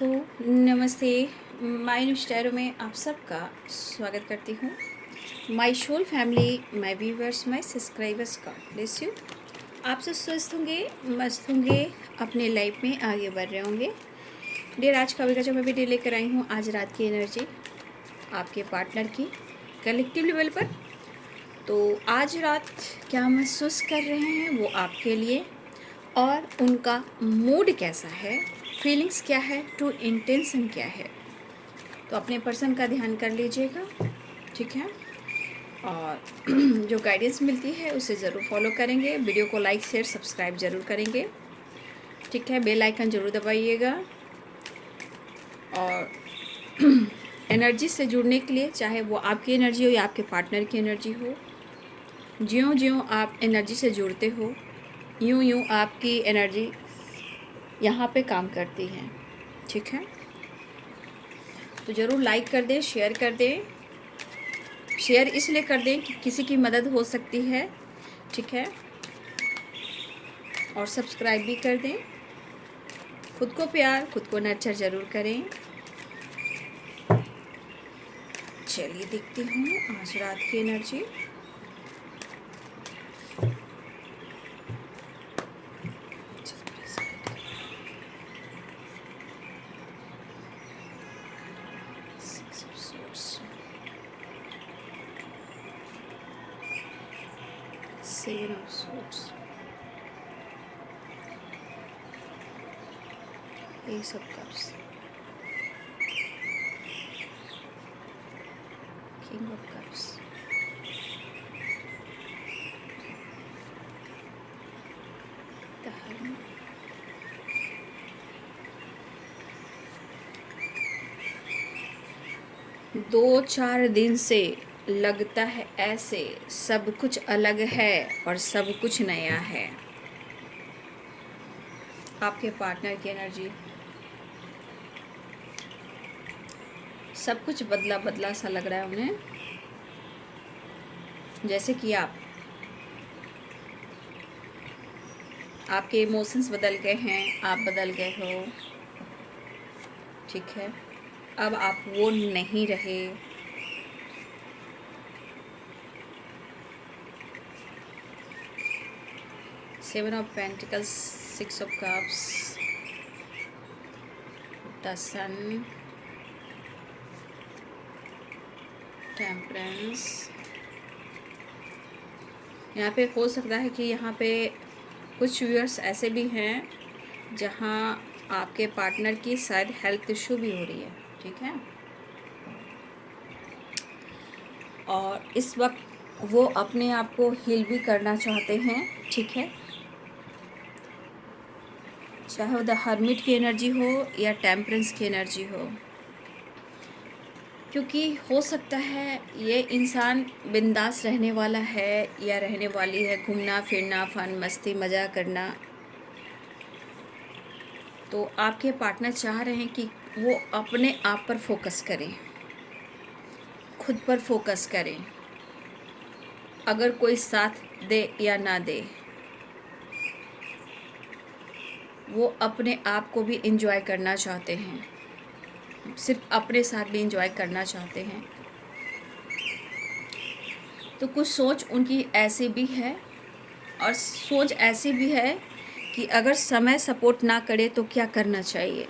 दोस्तों, नमस्ते। My new स्टारो में आप सबका स्वागत करती हूँ। My soul family, my viewers, my subscribers, God bless you. आप सब स्वस्थ होंगे, मस्त होंगे, अपने लाइफ में आगे बढ़ रहे होंगे। डियर, आज का जो मैं वीडियो लेकर आई हूँ, आज रात की एनर्जी आपके पार्टनर की कलेक्टिव लेवल पर। तो आज रात क्या महसूस कर रहे हैं वो आपके लिए, और उनका मूड कैसा है, फीलिंग्स क्या है, ट्रू इंटेंशन क्या है। तो अपने पर्सन का ध्यान कर लीजिएगा, ठीक है। और जो गाइडेंस मिलती है उसे ज़रूर फॉलो करेंगे। वीडियो को लाइक शेयर सब्सक्राइब ज़रूर करेंगे, ठीक है। बेल आइकन ज़रूर दबाइएगा। और एनर्जी से जुड़ने के लिए, चाहे वो आपकी एनर्जी हो या आपके पार्टनर की एनर्जी हो, ज्यों ज्यों आप एनर्जी से जुड़ते हो यूं यूं आपकी एनर्जी यहाँ पे काम करती है, ठीक है। तो ज़रूर लाइक कर दें, शेयर कर दें। शेयर इसलिए कर दें कि किसी की मदद हो सकती है, ठीक है। और सब्सक्राइब भी कर दें। खुद को प्यार, खुद को नर्चर ज़रूर करें। चलिए देखती हूँ आज रात की energy. Seven of Swords, Ace of Cups, King of Cups, the Hermit, 2-4 दिन से लगता है ऐसे सब कुछ अलग है और सब कुछ नया है। आपके पार्टनर की एनर्जी, सब कुछ बदला बदला सा लग रहा है उन्हें, जैसे कि आपके इमोशंस बदल गए हैं, आप बदल गए हो, ठीक है। अब आप वो नहीं रहे। Seven of pentacles, six of cups, the sun, temperance. यहाँ पे हो सकता है कि यहाँ पे कुछ व्यूअर्स ऐसे भी हैं जहाँ आपके पार्टनर की शायद हेल्थ इशू भी हो रही है, ठीक है। और इस वक्त वो अपने आप को हील भी करना चाहते हैं, ठीक है। चाहे वो द हर्मिट की एनर्जी हो या टेम्परेंस की एनर्जी हो, क्योंकि हो सकता है ये इंसान बिंदास रहने वाला है या रहने वाली है, घूमना फिरना, फन मस्ती मज़ा करना। तो आपके पार्टनर चाह रहे हैं कि वो अपने आप पर फोकस करें, खुद पर फोकस करें। अगर कोई साथ दे या ना दे, वो अपने आप को भी एंजॉय करना चाहते हैं, सिर्फ अपने साथ भी एंजॉय करना चाहते हैं। तो कुछ सोच उनकी ऐसी भी है, और सोच ऐसी भी है कि अगर समय सपोर्ट ना करे तो क्या करना चाहिए।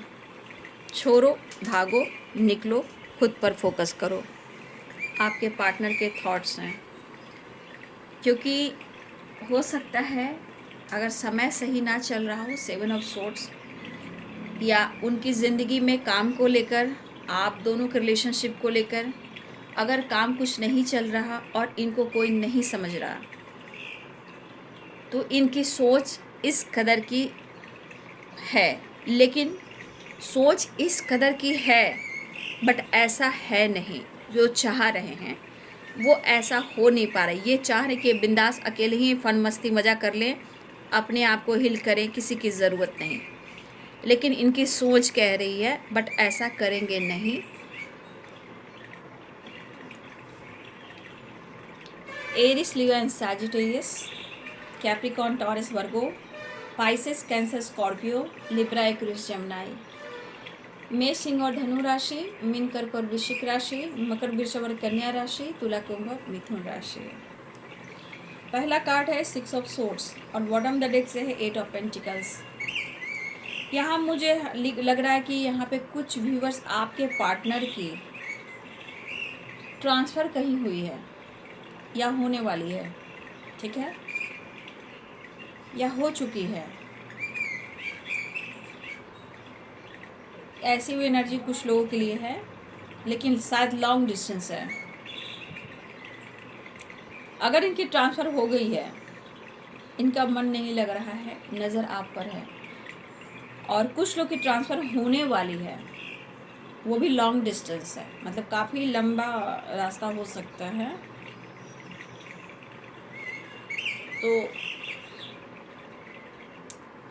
छोड़ो, भागो, निकलो, खुद पर फोकस करो। आपके पार्टनर के थॉट्स हैं, क्योंकि हो सकता है अगर समय सही ना चल रहा हो, सेवन ऑफ सोर्ड्स, या उनकी ज़िंदगी में काम को लेकर, आप दोनों के रिलेशनशिप को लेकर अगर काम कुछ नहीं चल रहा और इनको कोई नहीं समझ रहा, तो इनकी सोच इस कदर की है। लेकिन सोच इस कदर की है, बट ऐसा है नहीं। जो चाह रहे हैं वो ऐसा हो नहीं पा रहा। ये चाह रहे कि बिंदास अकेले ही फन मस्ती मज़ा कर लें, अपने आप को हील करें, किसी की ज़रूरत नहीं। लेकिन इनकी सोच कह रही है, बट ऐसा करेंगे नहीं। Aries, Leo and Sagittarius, Capricorn, Taurus, Virgo, Pisces, Cancer, Scorpio, Libra, Aquarius, Gemini. मेष सिंह और धनु राशि, मीन कर्क और वृश्चिक राशि, मकर वृषभ और कन्या राशि, तुला कुंभ और मिथुन राशि। पहला कार्ड है 6 ऑफ सोर्ड्स और बॉटम द डेक से है 8 ऑफ पेंटिकल्स। यहाँ मुझे लग रहा है कि यहाँ पे कुछ व्यूवर्स आपके पार्टनर की ट्रांसफ़र कहीं हुई है या होने वाली है, ठीक है, या हो चुकी है। ऐसी भी एनर्जी कुछ लोगों के लिए है, लेकिन शायद लॉन्ग डिस्टेंस है। अगर इनकी ट्रांसफ़र हो गई है, इनका मन नहीं लग रहा है, नज़र आप पर है। और कुछ लोग की ट्रांसफ़र होने वाली है, वो भी लॉन्ग डिस्टेंस है, मतलब काफ़ी लंबा रास्ता हो सकता है। तो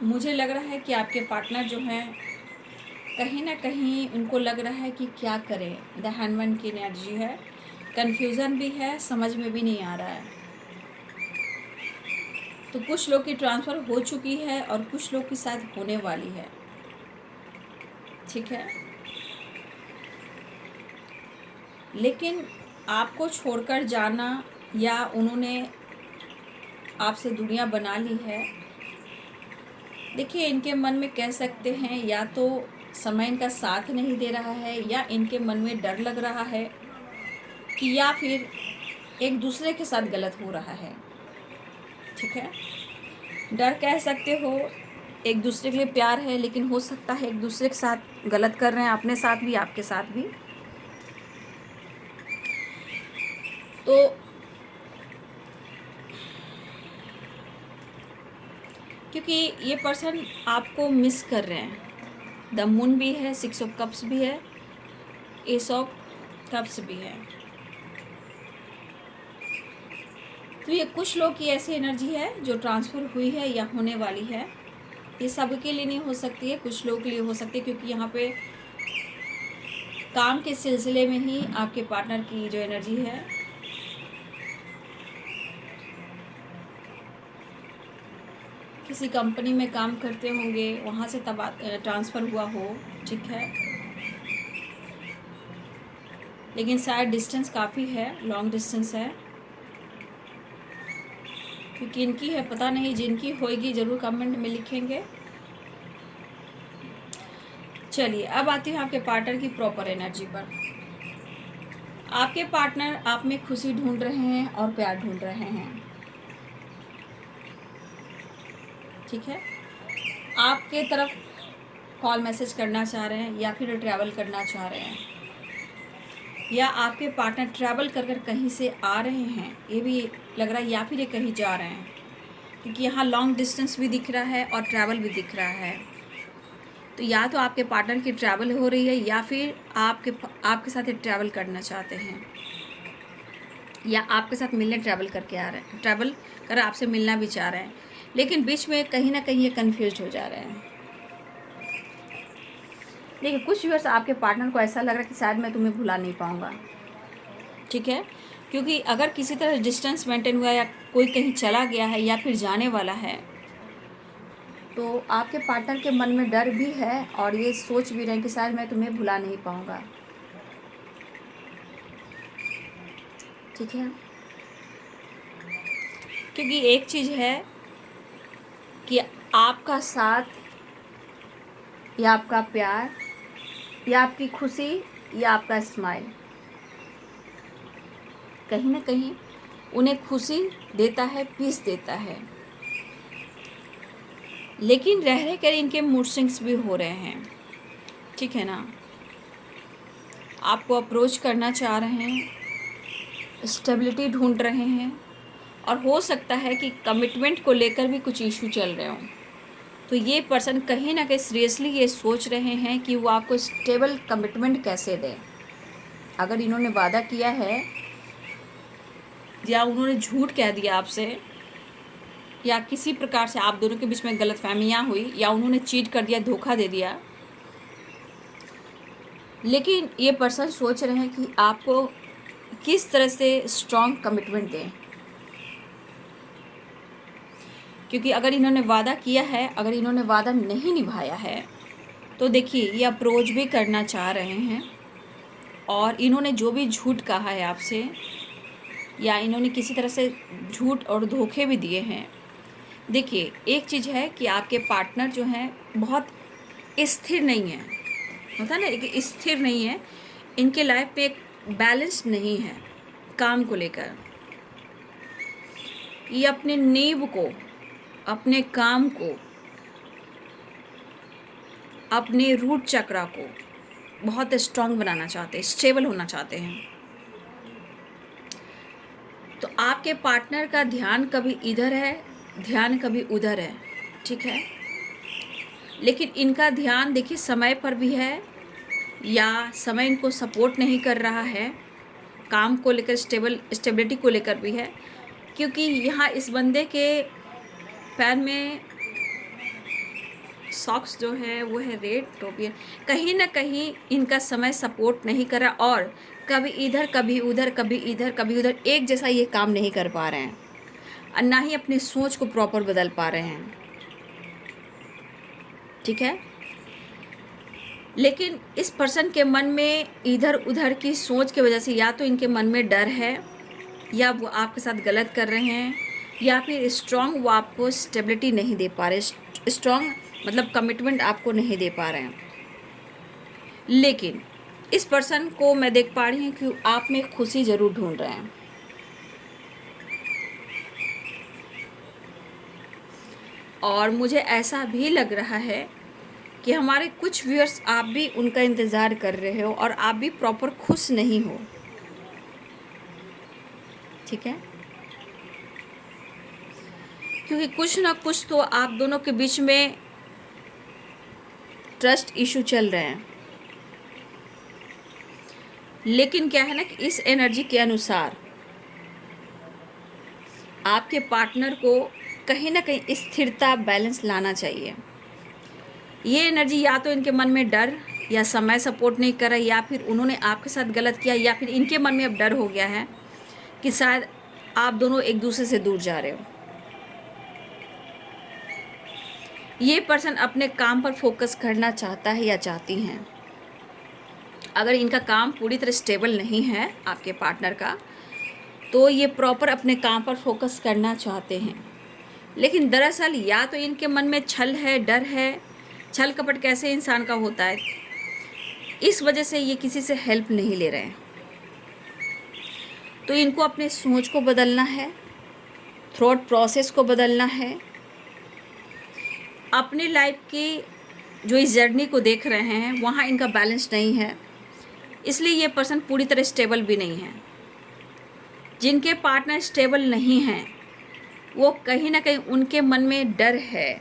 मुझे लग रहा है कि आपके पार्टनर जो हैं, कहीं ना कहीं उनको लग रहा है कि क्या करें। द हैंडमैन की एनर्जी है, कन्फ्यूज़न भी है, समझ में भी नहीं आ रहा है। तो कुछ लोग की ट्रांसफ़र हो चुकी है और कुछ लोग की शायद होने वाली है, ठीक है। लेकिन आपको छोड़कर जाना या उन्होंने आपसे दूरियां बना ली है, देखिए इनके मन में कह सकते हैं या तो समय इनका साथ नहीं दे रहा है, या इनके मन में डर लग रहा है कि या फिर एक दूसरे के साथ गलत हो रहा है, ठीक है। डर कह सकते हो, एक दूसरे के लिए प्यार है, लेकिन हो सकता है एक दूसरे के साथ गलत कर रहे हैं, अपने साथ भी आपके साथ भी। तो क्योंकि ये पर्सन आपको मिस कर रहे हैं। द मून भी है, 6 ऑफ कप्स भी है, एस ऑफ कप्स भी है। तो ये कुछ लोग की ऐसी एनर्जी है जो ट्रांसफ़र हुई है या होने वाली है। ये सबके लिए नहीं हो सकती है, कुछ लोगों के लिए हो सकती है, क्योंकि यहाँ पे काम के सिलसिले में ही आपके पार्टनर की जो एनर्जी है, किसी कंपनी में काम करते होंगे, वहाँ से तब ट्रांसफ़र हुआ हो, ठीक है। लेकिन शायद डिस्टेंस काफ़ी है, लॉन्ग डिस्टेंस है। क्योंकि इनकी है पता नहीं, जिनकी होएगी ज़रूर कमेंट में लिखेंगे। चलिए अब आती हूँ आपके पार्टनर की प्रॉपर एनर्जी पर। आपके पार्टनर आप में खुशी ढूंढ रहे हैं और प्यार ढूंढ रहे हैं, ठीक है। आपके तरफ कॉल मैसेज करना चाह रहे हैं, या फिर ट्रैवल करना चाह रहे हैं, या आपके पार्टनर ट्रैवल कर कर कहीं से आ रहे हैं, ये भी लग रहा है, या फिर ये कहीं जा रहे हैं, क्योंकि यहाँ लॉन्ग डिस्टेंस भी दिख रहा है और ट्रैवल भी दिख रहा है। तो या तो आपके पार्टनर की ट्रैवल हो रही है, या फिर आपके साथ ट्रैवल करना चाहते हैं, या आपके साथ मिलने ट्रैवल करके आ रहे हैं, ट्रैवल कर आपसे मिलना भी चाह रहे हैं, लेकिन बीच में कहीं ना कहीं ये कन्फ्यूज हो जा रहे हैं। देखिए कुछ व्यूअर्स आपके पार्टनर को ऐसा लग रहा है कि शायद मैं तुम्हें भुला नहीं पाऊँगा, ठीक है। क्योंकि अगर किसी तरह डिस्टेंस मेंटेन हुआ, या कोई कहीं चला गया है, या फिर जाने वाला है, तो आपके पार्टनर के मन में डर भी है और ये सोच भी रहे हैं कि शायद मैं तुम्हें भुला नहीं पाऊँगा, ठीक है। क्योंकि एक चीज़ है कि आपका साथ, या आपका प्यार, या आपकी खुशी, या आपका स्माइल कहीं ना कहीं उन्हें खुशी देता है, पीस देता है। लेकिन रह रह कर इनके मूड स्विंग्स भी हो रहे हैं, ठीक है ना। आपको अप्रोच करना चाह रहे हैं, स्टेबिलिटी ढूंढ रहे हैं, और हो सकता है कि कमिटमेंट को लेकर भी कुछ इशू चल रहे हों। तो ये पर्सन कहीं ना कहीं सीरियसली ये सोच रहे हैं कि वो आपको स्टेबल कमिटमेंट कैसे दें। अगर इन्होंने वादा किया है, या उन्होंने झूठ कह दिया आपसे, या किसी प्रकार से आप दोनों के बीच में गलतफहमियां हुई, या उन्होंने चीट कर दिया, धोखा दे दिया, लेकिन ये पर्सन सोच रहे हैं कि आपको किस तरह से स्ट्रॉन्ग कमिटमेंट दें। क्योंकि अगर इन्होंने वादा किया है, अगर इन्होंने वादा नहीं निभाया है, तो देखिए ये अप्रोच भी करना चाह रहे हैं, और इन्होंने जो भी झूठ कहा है आपसे, या इन्होंने किसी तरह से झूठ और धोखे भी दिए हैं। देखिए एक चीज़ है कि आपके पार्टनर जो हैं बहुत स्थिर नहीं है, होता है ना, एक स्थिर नहीं है, इनके लाइफ पे एक बैलेंस नहीं है काम को लेकर। ये अपने नींव को, अपने काम को, अपने रूट चक्रा को बहुत स्ट्रांग बनाना चाहते हैं, स्टेबल होना चाहते हैं। तो आपके पार्टनर का ध्यान कभी इधर है, ध्यान कभी उधर है, ठीक है। लेकिन इनका ध्यान देखिए समय पर भी है, या समय इनको सपोर्ट नहीं कर रहा है, काम को लेकर स्टेबिलिटी को लेकर भी है, क्योंकि यहाँ इस बंदे के पैर में सॉक्स जो है वो है रेड टोपियन। कहीं ना कहीं इनका समय सपोर्ट नहीं कर रहा, और कभी इधर कभी उधर, कभी इधर कभी उधर, एक जैसा ये काम नहीं कर पा रहे हैं, और ना ही अपनी सोच को प्रॉपर बदल पा रहे हैं, ठीक है। लेकिन इस पर्सन के मन में इधर उधर की सोच की वजह से या तो इनके मन में डर है, या वो आपके साथ गलत कर रहे हैं, या फिर स्ट्रॉन्ग वो आपको स्टेबिलिटी नहीं दे पा रहे, स्ट्रॉन्ग मतलब कमिटमेंट आपको नहीं दे पा रहे हैं। लेकिन इस पर्सन को मैं देख पा रही हूँ कि आप में खुशी ज़रूर ढूंढ रहे हैं, और मुझे ऐसा भी लग रहा है कि हमारे कुछ व्यूअर्स आप भी उनका इंतज़ार कर रहे हो, और आप भी प्रॉपर खुश नहीं हो, ठीक है। क्योंकि कुछ ना कुछ तो आप दोनों के बीच में ट्रस्ट इशू चल रहे हैं। लेकिन क्या है ना कि इस एनर्जी के अनुसार आपके पार्टनर को कहीं ना कहीं स्थिरता, बैलेंस लाना चाहिए। ये एनर्जी या तो इनके मन में डर, या समय सपोर्ट नहीं कर रहा, या फिर उन्होंने आपके साथ गलत किया, या फिर इनके मन में अब डर हो गया है कि शायद आप दोनों एक दूसरे से दूर जा रहे हो। ये पर्सन अपने काम पर फोकस करना चाहता है या चाहती हैं। अगर इनका काम पूरी तरह स्टेबल नहीं है आपके पार्टनर का, तो ये प्रॉपर अपने काम पर फोकस करना चाहते हैं। लेकिन दरअसल या तो इनके मन में छल है, डर है। छल कपट कैसे इंसान का होता है, इस वजह से ये किसी से हेल्प नहीं ले रहे हैं। तो इनको अपने सोच को बदलना है, थॉट प्रोसेस को बदलना है। अपनी लाइफ की जो इस जर्नी को देख रहे हैं वहाँ इनका बैलेंस नहीं है, इसलिए ये पर्सन पूरी तरह स्टेबल भी नहीं है। जिनके पार्टनर स्टेबल नहीं हैं वो कहीं ना कहीं उनके मन में डर है,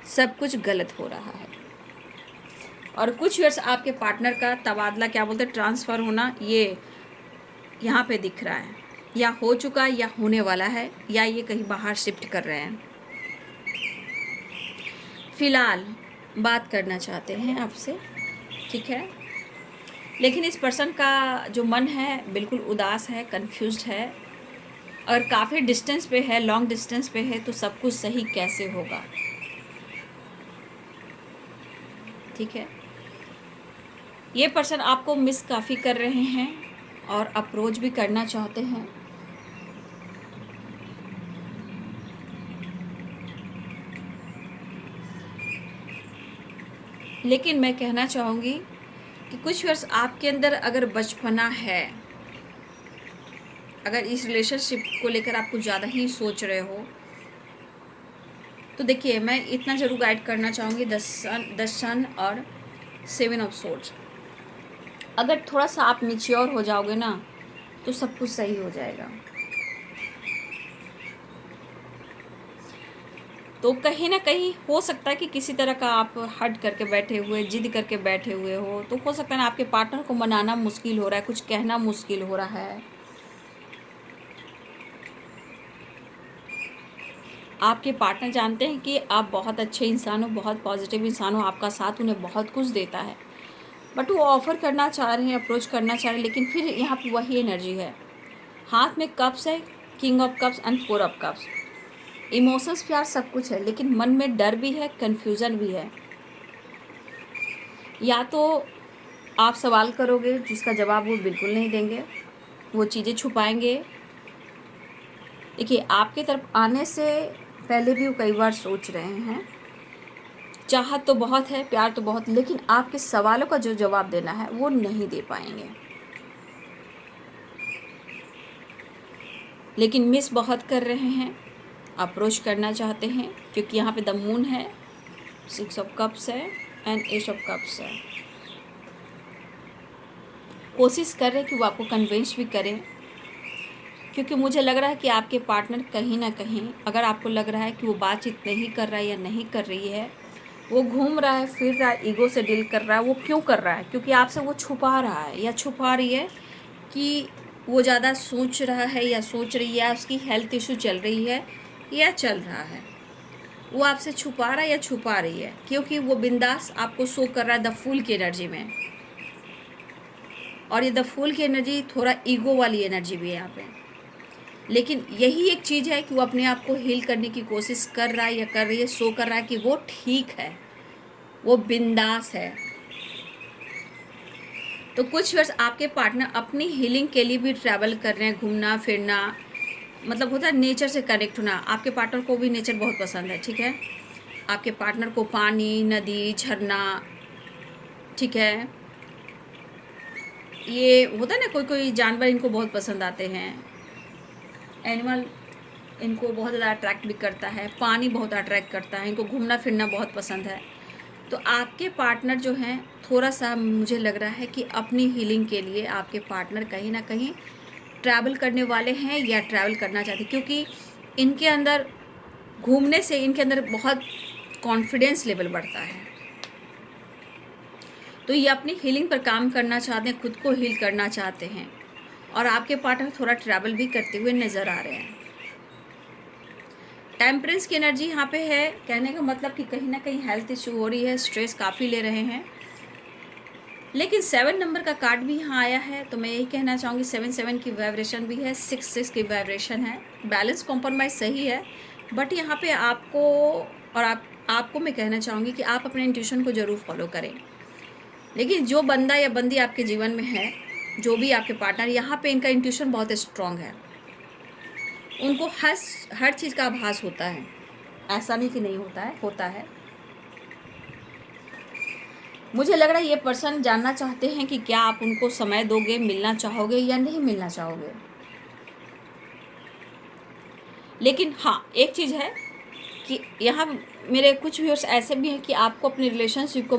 सब कुछ गलत हो रहा है। और कुछ ईयर्स आपके पार्टनर का तबादला, क्या बोलते हैं, ट्रांसफ़र होना, ये यहाँ पे दिख रहा है, या हो चुका है या होने वाला है, या ये कहीं बाहर शिफ्ट कर रहे हैं। फ़िलहाल बात करना चाहते हैं आपसे, ठीक है। लेकिन इस पर्सन का जो मन है बिल्कुल उदास है, कंफ्यूज्ड है, और काफ़ी डिस्टेंस पे है, लॉन्ग डिस्टेंस पे है। तो सब कुछ सही कैसे होगा, ठीक है। ये पर्सन आपको मिस काफ़ी कर रहे हैं और अप्रोच भी करना चाहते हैं। लेकिन मैं कहना चाहूँगी कि कुछ वर्ष आपके अंदर अगर बचपना है, अगर इस रिलेशनशिप को लेकर आप कुछ ज़्यादा ही सोच रहे हो, तो देखिए मैं इतना ज़रूर गाइड करना चाहूँगी, द सन और 7 ऑफ सोर्ड्स। अगर थोड़ा सा आप मैच्योर हो जाओगे ना तो सब कुछ सही हो जाएगा। तो कहीं ना कहीं हो सकता है कि किसी तरह का आप हट करके बैठे हुए, जिद करके बैठे हुए हो, तो हो सकता है ना आपके पार्टनर को मनाना मुश्किल हो रहा है, कुछ कहना मुश्किल हो रहा है। आपके पार्टनर जानते हैं कि आप बहुत अच्छे इंसान हो, बहुत पॉजिटिव इंसान हो, आपका साथ उन्हें बहुत कुछ देता है, बट वो ऑफ़र करना चाह रहे हैं, अप्रोच करना चाह रहे हैं। लेकिन फिर यहाँ पे वही एनर्जी है, हाथ में कप्स है, king of cups and 4 of cups. Emotions, प्यार, सब कुछ है, लेकिन मन में डर भी है, कन्फ्यूज़न भी है। या तो आप सवाल करोगे जिसका जवाब वो बिल्कुल नहीं देंगे, वो चीज़ें छुपाएंगे। देखिए, आपके तरफ आने से पहले भी वो कई बार सोच रहे हैं, चाहत तो बहुत है, प्यार तो बहुत, लेकिन आपके सवालों का जो जवाब देना है वो नहीं दे पाएंगे। लेकिन मिस बहुत कर रहे हैं, अप्रोच करना चाहते हैं, क्योंकि यहाँ पे द मून है, 6 ऑफ कप्स है एंड एस ऑफ कप्स है। कोशिश कर रहे हैं कि वो आपको कन्विंस भी करें, क्योंकि मुझे लग रहा है कि आपके पार्टनर कहीं ना कहीं, अगर आपको लग रहा है कि वो बातचीत नहीं कर रहा है या नहीं कर रही है, वो घूम रहा है, फिर रहा है, ईगो से डील कर रहा है, वो क्यों कर रहा है? क्योंकि आपसे वो छुपा रहा है या छुपा रही है कि वो ज़्यादा सोच रहा है या सोच रही है, उसकी हेल्थ इशू चल रही है या चल रहा है। वो आपसे छुपा रहा है या छुपा रही है, क्योंकि वो बिंदास आपको शो कर रहा है द फूल की एनर्जी में। और ये द फूल की एनर्जी थोड़ा ईगो वाली एनर्जी भी है यहाँ पे। लेकिन यही एक चीज़ है कि वो अपने आप को हील करने की कोशिश कर रहा है या कर रही है, शो कर रहा है कि वो ठीक है, वो बिंदास है। तो कुछ वर्ष आपके पार्टनर अपनी हीलिंग के लिए भी ट्रैवल कर रहे हैं, घूमना फिरना, मतलब होता है नेचर से कनेक्ट होना। आपके पार्टनर को भी नेचर बहुत पसंद है, ठीक है। आपके पार्टनर को पानी, नदी, झरना, ठीक है, ये होता है ना, कोई कोई जानवर इनको बहुत पसंद आते हैं, एनिमल इनको बहुत ज़्यादा अट्रैक्ट भी करता है, पानी बहुत अट्रैक्ट करता है, इनको घूमना फिरना बहुत पसंद है। तो आपके पार्टनर जो हैं, थोड़ा सा मुझे लग रहा है कि अपनी हीलिंग के लिए आपके पार्टनर कहीं ना कहीं ट्रैवल करने वाले हैं या ट्रैवल करना चाहते हैं, क्योंकि इनके अंदर घूमने से इनके अंदर बहुत कॉन्फिडेंस लेवल बढ़ता है। तो ये अपनी हीलिंग पर काम करना चाहते हैं, खुद को हील करना चाहते हैं। और आपके पार्टनर थोड़ा ट्रैवल भी करते हुए नज़र आ रहे हैं। टेम्परेंस की एनर्जी यहाँ पे है, कहने का मतलब कि कहीं ना कहीं हेल्थ इशू हो रही है, स्ट्रेस काफ़ी ले रहे हैं। लेकिन 7 नंबर का कार्ड भी यहाँ आया है, तो मैं यही कहना चाहूँगी 7 की वाइब्रेशन भी है, 6 की वाइब्रेशन है। बैलेंस कॉम्प्रोमाइज़ सही है, बट यहाँ पे आपको और आपको मैं कहना चाहूँगी कि आप अपने इंट्यूशन को ज़रूर फॉलो करें। लेकिन जो बंदा या बंदी आपके जीवन में है, जो भी आपके पार्टनर, यहाँ पे इनका इंट्यूशन बहुत स्ट्रॉन्ग है। उनको हर चीज़ का आभास होता है, ऐसा नहीं कि नहीं होता है, होता है। मुझे लग रहा है ये पर्सन जानना चाहते हैं कि क्या आप उनको समय दोगे, मिलना चाहोगे या नहीं मिलना चाहोगे। लेकिन हाँ, एक चीज़ है कि यहाँ मेरे कुछ व्यूअर्स ऐसे भी हैं कि आपको अपने रिलेशनशिप को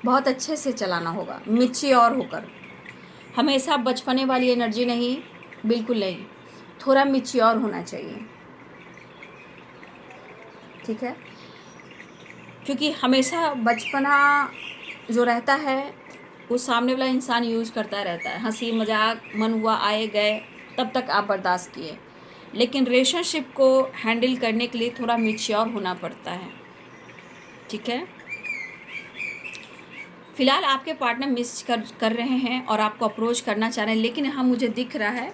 बहुत अच्छे से चलाना होगा, मैच्योर होकर। हमेशा बचपने वाली एनर्जी नहीं, बिल्कुल नहीं, थोड़ा मैच्योर होना चाहिए, ठीक है। क्योंकि हमेशा बचपना जो रहता है वो सामने वाला इंसान यूज़ करता रहता है, हंसी मजाक मन हुआ आए गए, तब तक आप बर्दाश्त किए। लेकिन रिलेशनशिप को हैंडल करने के लिए थोड़ा मैच्योर होना पड़ता है, ठीक है। फ़िलहाल आपके पार्टनर मिस कर रहे हैं और आपको अप्रोच करना चाह रहे हैं, लेकिन यहाँ मुझे दिख रहा है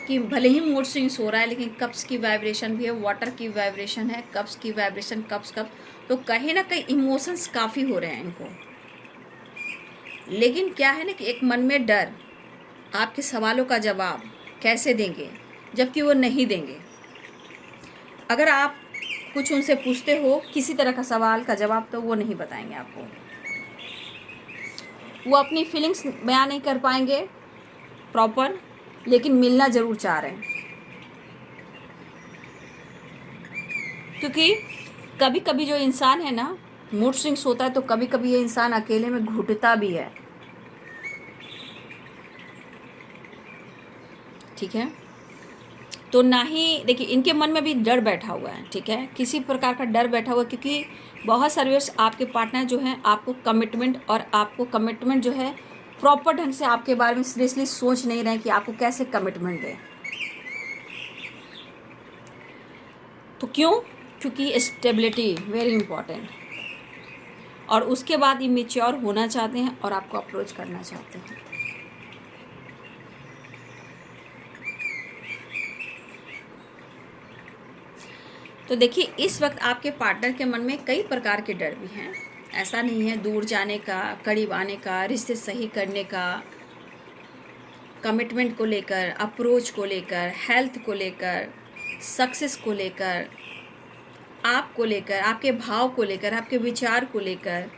कि भले ही मूड स्विंग्स हो रहा है, लेकिन कप्स की वाइब्रेशन भी है, वाटर की वाइब्रेशन है, कप्स की वाइब्रेशन, कप्स, तो कहीं ना कहीं इमोशंस काफ़ी हो रहे हैं इनको। लेकिन क्या है ना कि एक मन में डर, आपके सवालों का जवाब कैसे देंगे, जबकि वो नहीं देंगे। अगर आप कुछ उनसे पूछते हो किसी तरह का सवाल का जवाब, तो वो नहीं बताएंगे आपको। वो अपनी फीलिंग्स बयान नहीं कर पाएंगे प्रॉपर, लेकिन मिलना ज़रूर चाह रहे हैं। क्योंकि कभी कभी जो इंसान है ना, मूड स्विंग्स होता है, तो कभी कभी ये इंसान अकेले में घुटता भी है, ठीक है। तो ना ही देखिए, इनके मन में भी डर बैठा हुआ है, ठीक है, किसी प्रकार का डर बैठा हुआ है, क्योंकि बहुत सारे आपके पार्टनर जो हैं आपको कमिटमेंट जो है प्रॉपर ढंग से आपके बारे में सीरियसली सोच नहीं रहे हैं कि आपको कैसे कमिटमेंट दें। तो क्यों? क्योंकि स्टेबिलिटी वेरी इंपॉर्टेंट, और उसके बाद ये मैच्योर होना चाहते हैं और आपको अप्रोच करना चाहते हैं। तो देखिए, इस वक्त आपके पार्टनर के मन में कई प्रकार के डर भी हैं, ऐसा नहीं है। दूर जाने का, करीब आने का, रिश्ते सही करने का, कमिटमेंट को लेकर, अप्रोच को लेकर, हेल्थ को लेकर, सक्सेस को लेकर, आपको लेकर, आपके भाव को लेकर, आपके विचार को लेकर,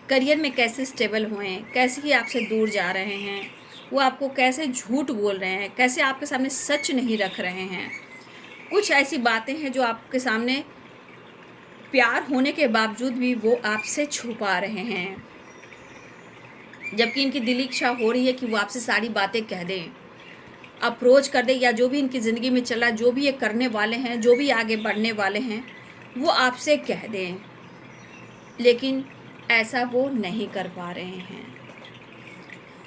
करियर में कैसे स्टेबल हुए, कैसे ही आपसे दूर जा रहे हैं, वो आपको कैसे झूठ बोल रहे हैं, कैसे आपके सामने सच नहीं रख रहे हैं। कुछ ऐसी बातें हैं जो आपके सामने प्यार होने के बावजूद भी वो आपसे छुपा रहे हैं, जबकि इनकी दिली इच्छा हो रही है कि वो आपसे सारी बातें कह दें, अप्रोच कर दें, या जो भी इनकी ज़िंदगी में चला, जो भी ये करने वाले हैं, जो भी आगे बढ़ने वाले हैं, वो आपसे कह दें, लेकिन ऐसा वो नहीं कर पा रहे हैं।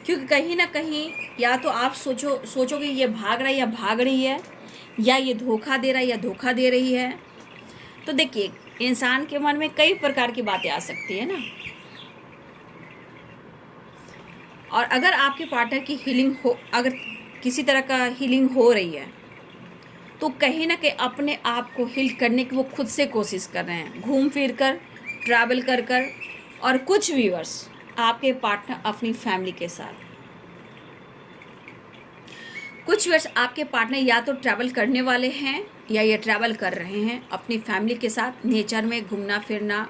क्योंकि कहीं ना कहीं या तो आप सोचोगे ये भाग रहा है या भाग रही है, या ये धोखा दे रहा है या धोखा दे रही है। तो देखिए, इंसान के मन में कई प्रकार की बातें आ सकती है ना, और अगर आपके पार्टनर की हीलिंग हो, अगर किसी तरह का हीलिंग हो रही है, तो कहीं ना कहीं अपने आप को हील करने की वो खुद से कोशिश कर रहे हैं, घूम फिर कर, ट्रैवल कर कर, और कुछ व्यूअर्स आपके पार्टनर अपनी फैमिली के साथ, कुछ व्यूअर्स आपके पार्टनर या तो ट्रैवल करने वाले हैं या ये ट्रैवल कर रहे हैं अपनी फैमिली के साथ, नेचर में घूमना फिरना,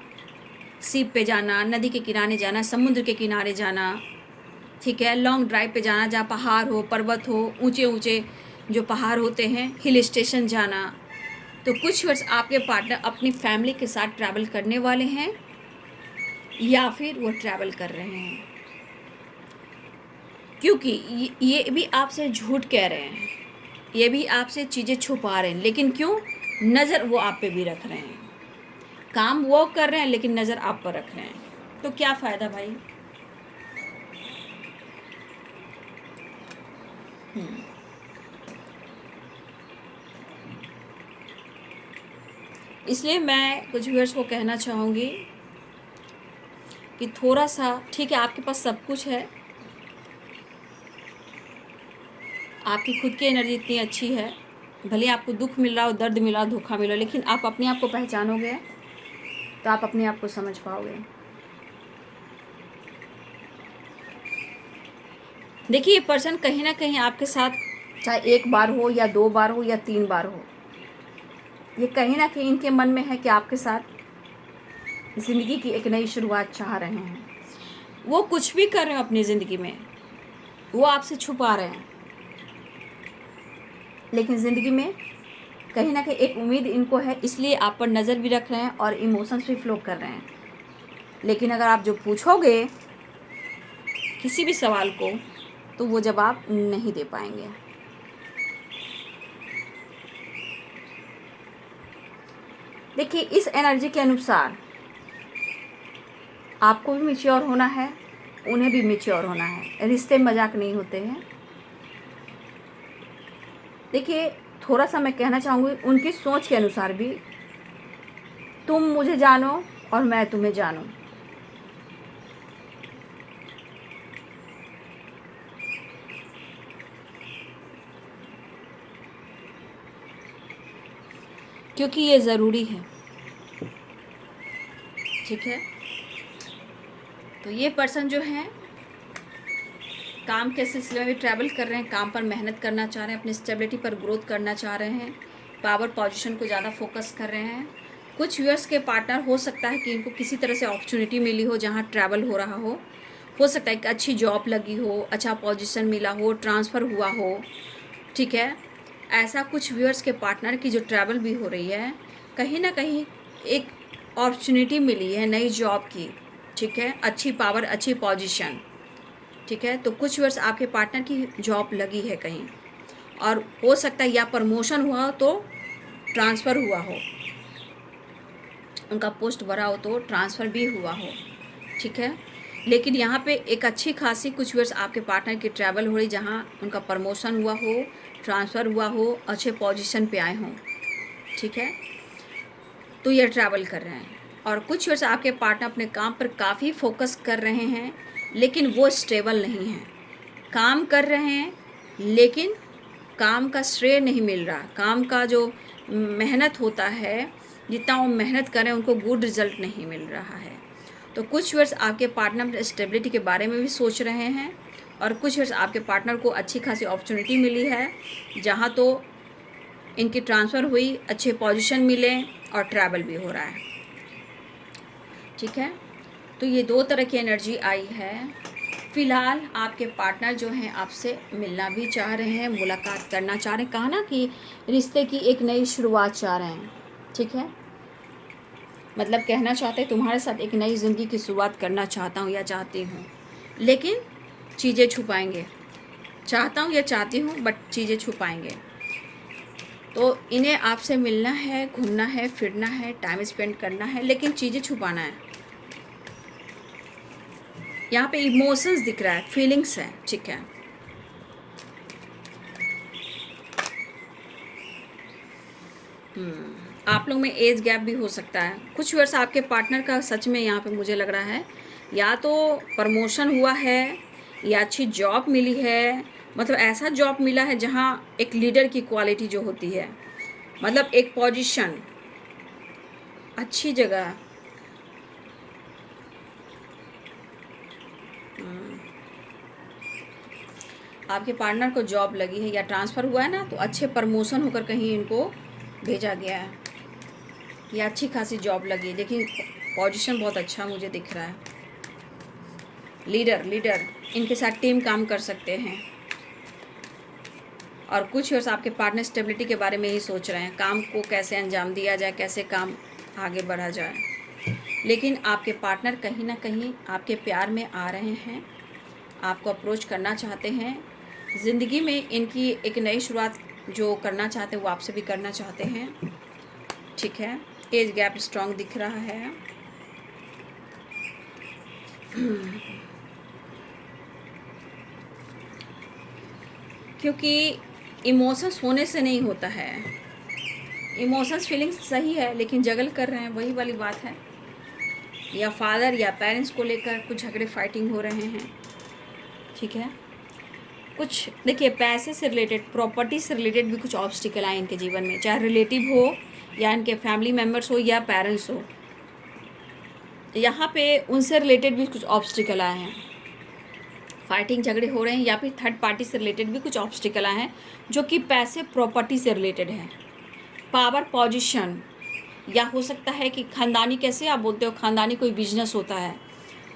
सीप पे जाना, नदी के किनारे जाना, समुद्र के किनारे जाना, ठीक है, लॉन्ग ड्राइव पे जाना, जहाँ पहाड़ हो, पर्वत हो, ऊंचे ऊंचे जो पहाड़ होते हैं, हिल स्टेशन जाना। तो कुछ व्यूअर्स आपके पार्टनर अपनी फैमिली के साथ ट्रैवल करने वाले हैं या फिर वो ट्रैवल कर रहे हैं, क्योंकि ये भी आपसे झूठ कह रहे हैं, ये भी आपसे चीज़ें छुपा रहे हैं, लेकिन क्यों? नज़र वो आप पे भी रख रहे हैं, काम वो कर रहे हैं लेकिन नज़र आप पर रख रहे हैं। तो क्या फ़ायदा भाई? इसलिए मैं कुछ व्यूअर्स को कहना चाहूँगी कि थोड़ा सा, ठीक है, आपके पास सब कुछ है, आपकी खुद की एनर्जी इतनी अच्छी है, भले आपको दुख मिल रहा हो, दर्द मिल रहा हो, धोखा मिल रहा हो, लेकिन आप अपने आप को पहचानोगे तो आप अपने आप को समझ पाओगे। देखिए, ये पर्सन कहीं ना कहीं आपके साथ, चाहे एक बार हो या 2 बार हो या 3 बार हो, ये कहीं ना कहीं इनके मन में है कि आपके साथ ज़िंदगी की एक नई शुरुआत चाह रहे हैं। वो कुछ भी कर रहे हो अपनी ज़िंदगी में, वो आपसे छुपा रहे हैं, लेकिन ज़िंदगी में कहीं ना कहीं एक उम्मीद इनको है, इसलिए आप पर नज़र भी रख रहे हैं और इमोशंस भी फ्लो कर रहे हैं। लेकिन अगर आप जो पूछोगे किसी भी सवाल को, तो वो जवाब नहीं दे पाएंगे। देखिए, इस एनर्जी के अनुसार आपको भी मैच्योर होना है, उन्हें भी मैच्योर होना है। रिश्ते मजाक नहीं होते हैं। देखिए, थोड़ा सा मैं कहना चाहूँगी, उनकी सोच के अनुसार भी, तुम मुझे जानो और मैं तुम्हें जानूं। क्योंकि ये ज़रूरी है, ठीक है। तो ये पर्सन जो है काम के सिलसिले में भी ट्रैवल कर रहे हैं, काम पर मेहनत करना चाह रहे हैं, अपनी स्टेबिलिटी पर ग्रोथ करना चाह रहे हैं, पावर पोजीशन को ज़्यादा फोकस कर रहे हैं। कुछ व्यूअर्स के पार्टनर हो सकता है कि इनको किसी तरह से अपॉर्चुनिटी मिली हो जहाँ ट्रैवल हो रहा हो सकता है कि अच्छी जॉब लगी हो, अच्छा पोजीशन मिला हो, ट्रांसफ़र हुआ हो, ठीक है। ऐसा कुछ व्यूअर्स के पार्टनर की जो ट्रैवल भी हो रही है, कहीं ना कहीं एक अपॉर्चुनिटी मिली है नई जॉब की, ठीक है, अच्छी पावर, अच्छी पोजीशन, ठीक है। तो कुछ व्यूअर्स आपके पार्टनर की जॉब लगी है कहीं, और हो सकता है या प्रमोशन हुआ हो तो ट्रांसफ़र हुआ हो, उनका पोस्ट बढ़ा हो तो ट्रांसफ़र भी हुआ हो, ठीक है। लेकिन यहाँ पे एक अच्छी खासी कुछ व्यूअर्स आपके पार्टनर की ट्रैवल हो रही, जहाँ उनका प्रमोशन हुआ हो, ट्रांसफ़र हुआ हो, अच्छे पोजीशन पे आए हों, ठीक है। तो ये ट्रैवल कर रहे हैं। और कुछ व्यूअर्स आपके पार्टनर अपने काम पर काफ़ी फोकस कर रहे हैं, लेकिन वो स्टेबल नहीं हैं। काम कर रहे हैं लेकिन काम का श्रेय नहीं मिल रहा, काम का जो मेहनत होता है, जितना वो मेहनत करें उनको गुड रिज़ल्ट नहीं मिल रहा है। तो कुछ व्यूअर्स आपके पार्टनर स्टेबिलिटी के बारे में भी सोच रहे हैं, और कुछ व्यूअर्स आपके पार्टनर को अच्छी खासी अपॉर्चुनिटी मिली है, जहाँ तो इनकी ट्रांसफ़र हुई, अच्छे पोजीशन मिले और ट्रैवल भी हो रहा है। ठीक है, तो ये 2 तरह की एनर्जी आई है। फ़िलहाल आपके पार्टनर जो हैं आपसे मिलना भी चाह रहे हैं, मुलाकात करना चाह रहे हैं। कहा ना कि रिश्ते की एक नई शुरुआत चाह रहे हैं। ठीक है, मतलब कहना चाहते हैं तुम्हारे साथ एक नई ज़िंदगी की शुरुआत करना चाहता हूँ या चाहती हूँ, लेकिन चीज़ें छुपाएंगे। चाहता हूँ या चाहती हूँ, बट चीज़ें छुपाएंगे। तो इन्हें आपसे मिलना है, घूमना है, फिरना है, टाइम स्पेंड करना है, लेकिन चीज़ें छुपाना है। यहाँ पे इमोशंस दिख रहा है, फीलिंग्स है। ठीक है, आप लोग में एज गैप भी हो सकता है। कुछ वर्ष आपके पार्टनर का सच में यहाँ पे मुझे लग रहा है या तो प्रमोशन हुआ है या अच्छी जॉब मिली है, मतलब ऐसा जॉब मिला है जहाँ एक लीडर की क्वालिटी जो होती है, मतलब एक पोजीशन, अच्छी जगह। आपके पार्टनर को जॉब लगी है या ट्रांसफ़र हुआ है ना, तो अच्छे प्रमोशन होकर कहीं इनको भेजा गया है या अच्छी खासी जॉब लगी, लेकिन पोजीशन बहुत अच्छा मुझे दिख रहा है। लीडर इनके साथ टीम काम कर सकते हैं। और कुछ वर्ष आपके पार्टनर स्टेबिलिटी के बारे में ही सोच रहे हैं, काम को कैसे अंजाम दिया जाए, कैसे काम आगे बढ़ा जाए। लेकिन आपके पार्टनर कहीं ना कहीं आपके प्यार में आ रहे हैं, आपको अप्रोच करना चाहते हैं। ज़िंदगी में इनकी एक नई शुरुआत जो करना चाहते हैं वो आपसे भी करना चाहते हैं। ठीक है, एज गैप स्ट्रॉन्ग दिख रहा है। क्योंकि इमोशंस होने से नहीं होता है, इमोशंस फीलिंग्स सही है लेकिन जगल कर रहे हैं, वही वाली बात है। या फादर या पेरेंट्स को लेकर कुछ झगड़े फाइटिंग हो रहे हैं। ठीक है, कुछ देखिए पैसे से रिलेटेड, प्रॉपर्टी से रिलेटेड भी कुछ ऑब्स्टिकल आए इनके जीवन में, चाहे रिलेटिव हो या इनके फैमिली मेम्बर्स हो या पेरेंट्स हो। यहाँ पे उनसे रिलेटेड भी कुछ ऑब्स्टिकल आए हैं, फाइटिंग झगड़े हो रहे हैं, या फिर थर्ड पार्टी से रिलेटेड भी कुछ ऑब्स्टिकल आए हैं जो कि पैसे प्रॉपर्टी से रिलेटेड है। पावर पोजीशन, या हो सकता है कि ख़ानदानी, कैसे आप बोलते हो, ख़ानदानी कोई बिजनेस होता है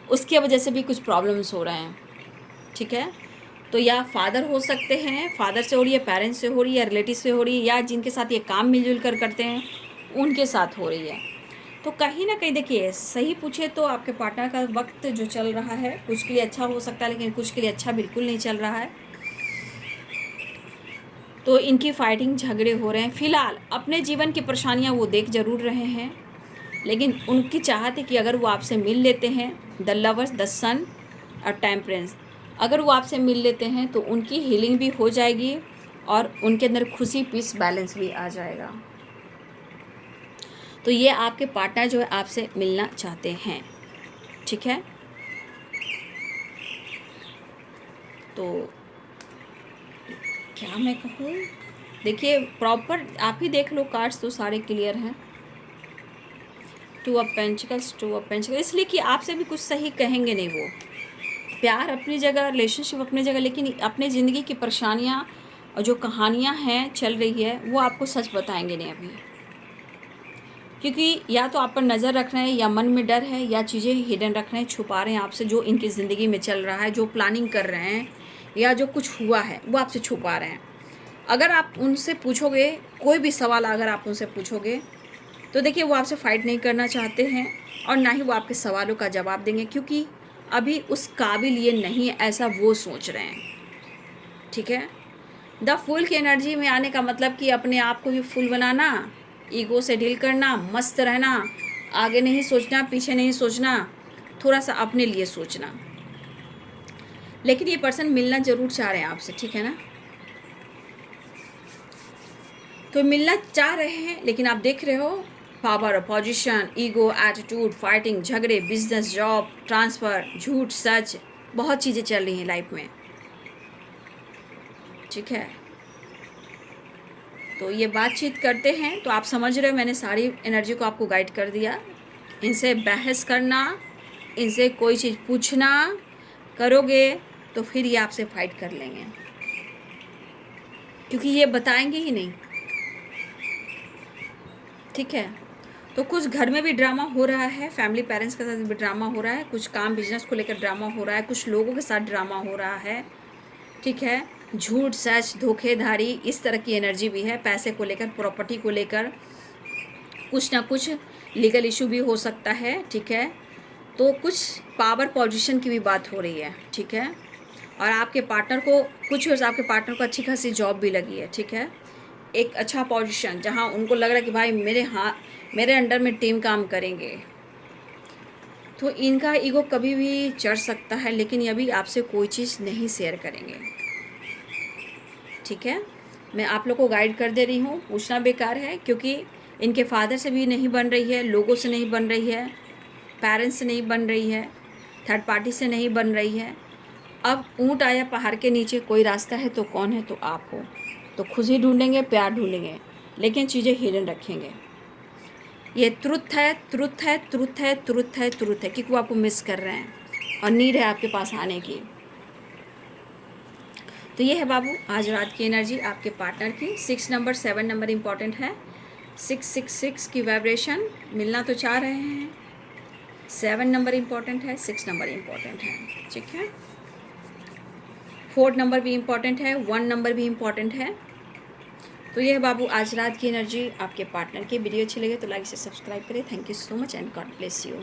उसके वजह से भी कुछ प्रॉब्लम्स हो रहे हैं। ठीक है, तो या फादर हो सकते हैं, फादर से हो रही है, पेरेंट्स से हो रही है, रिलेटिव से हो रही है, या जिनके साथ ये काम मिलजुल कर करते हैं उनके साथ हो रही है। तो कहीं ना कहीं देखिए, सही पूछे तो आपके पार्टनर का वक्त जो चल रहा है कुछ के लिए अच्छा हो सकता है, लेकिन कुछ के लिए अच्छा बिल्कुल नहीं चल रहा है। तो इनकी फाइटिंग झगड़े हो रहे हैं। फ़िलहाल अपने जीवन की परेशानियां वो देख ज़रूर रहे हैं, लेकिन उनकी चाहत है कि अगर वो आपसे मिल लेते हैं, द लवर्स, द सन और टेम्परेंस, अगर वो आपसे मिल लेते हैं तो उनकी हीलिंग भी हो जाएगी और उनके अंदर खुशी, पीस, बैलेंस भी आ जाएगा। तो ये आपके पार्टनर जो है आपसे मिलना चाहते हैं। ठीक है, तो क्या मैं कहूँ, देखिए प्रॉपर आप ही देख लो, कार्ड्स तो सारे क्लियर हैं। 2 ऑफ पेंटिकल्स, 2 ऑफ पेंटिकल्स, इसलिए कि आपसे भी कुछ सही कहेंगे नहीं। वो प्यार अपनी जगह, रिलेशनशिप अपनी जगह, लेकिन अपने ज़िंदगी की परेशानियाँ और जो कहानियाँ हैं चल रही है वो आपको सच बताएंगे नहीं अभी, क्योंकि या तो आप पर नज़र रख रहे हैं, या मन में डर है, या चीज़ें हिडन रख रहे हैं, छुपा रहे हैं आपसे, जो इनकी ज़िंदगी में चल रहा है, जो प्लानिंग कर रहे हैं या जो कुछ हुआ है वो आपसे छुपा रहे हैं। अगर आप उनसे पूछोगे कोई भी सवाल, अगर आप उनसे पूछोगे तो देखिए वो आपसे फ़ाइट नहीं करना चाहते हैं और ना ही वो आपके सवालों का जवाब देंगे, क्योंकि अभी उस काबिल ये नहीं है, ऐसा वो सोच रहे हैं। ठीक है, द फूल की एनर्जी में आने का मतलब कि अपने आप को भी फुल बनाना, ईगो से डील करना, मस्त रहना, आगे नहीं सोचना, पीछे नहीं सोचना, थोड़ा सा अपने लिए सोचना। लेकिन ये पर्सन मिलना ज़रूर चाह रहे हैं आपसे। ठीक है ना, तो मिलना चाह रहे हैं, लेकिन आप देख रहे हो power, position, ego, attitude, fighting, झगड़े, बिजनेस, जॉब, ट्रांसफ़र, झूठ, सच, बहुत चीज़ें चल रही हैं लाइफ में। ठीक है, तो ये बातचीत करते हैं तो आप समझ रहे हो, मैंने सारी एनर्जी को आपको गाइड कर दिया। इनसे बहस करना इनसे कोई चीज़ पूछना करोगे तो फिर ये आपसे फाइट कर लेंगे, क्योंकि ये बताएंगे ही नहीं। ठीक है, तो कुछ घर में भी ड्रामा हो रहा है, फैमिली पेरेंट्स के साथ भी ड्रामा हो रहा है, कुछ काम बिजनेस को लेकर ड्रामा हो रहा है, कुछ लोगों के साथ ड्रामा हो रहा है। ठीक है, झूठ सच धोखेधारी इस तरह की एनर्जी भी है। पैसे को लेकर, प्रॉपर्टी को लेकर कुछ ना कुछ लीगल इशू भी हो सकता है। ठीक है, तो कुछ पावर पोजीशन की भी बात हो रही है। ठीक है, और आपके पार्टनर को आपके पार्टनर को अच्छी खासी जॉब भी लगी है। ठीक है, एक अच्छा पोजीशन जहां उनको लग रहा है कि भाई मेरे अंडर में टीम काम करेंगे। तो इनका ईगो कभी भी चढ़ सकता है, लेकिन ये अभी आपसे कोई चीज़ नहीं शेयर करेंगे। ठीक है, मैं आप लोग को गाइड कर दे रही हूँ, पूछना बेकार है, क्योंकि इनके फादर से भी नहीं बन रही है, लोगों से नहीं बन रही है, पेरेंट्स से नहीं बन रही है, थर्ड पार्टी से नहीं बन रही है। अब ऊँट आया पहाड़ के नीचे, कोई रास्ता है तो कौन है? तो आप हो। तो खुद ही ढूंढेंगे, प्यार ढूंढेंगे, लेकिन चीज़ें हिडन रखेंगे। ये ट्रुथ है, ट्रुथ है, ट्रुथ है, ट्रुथ है, ट्रुथ है, क्योंकि वो आपको मिस कर रहे हैं और नीड है आपके पास आने की। तो ये है बाबू आज रात की एनर्जी आपके पार्टनर की। 6 नंबर 7 नंबर इम्पॉर्टेंट है। 666 की वाइब्रेशन मिलना तो चाह रहे हैं। 7 नंबर इम्पॉर्टेंट है, 6 नंबर इम्पॉर्टेंट है। ठीक है, 4 नंबर भी इम्पॉर्टेंट है, 1 नंबर भी इम्पॉर्टेंट है। तो ये है बाबू आज रात की एनर्जी आपके पार्टनर की। वीडियो अच्छी लगे तो लाइक से सब्सक्राइब करें। Thank you so much and God bless you.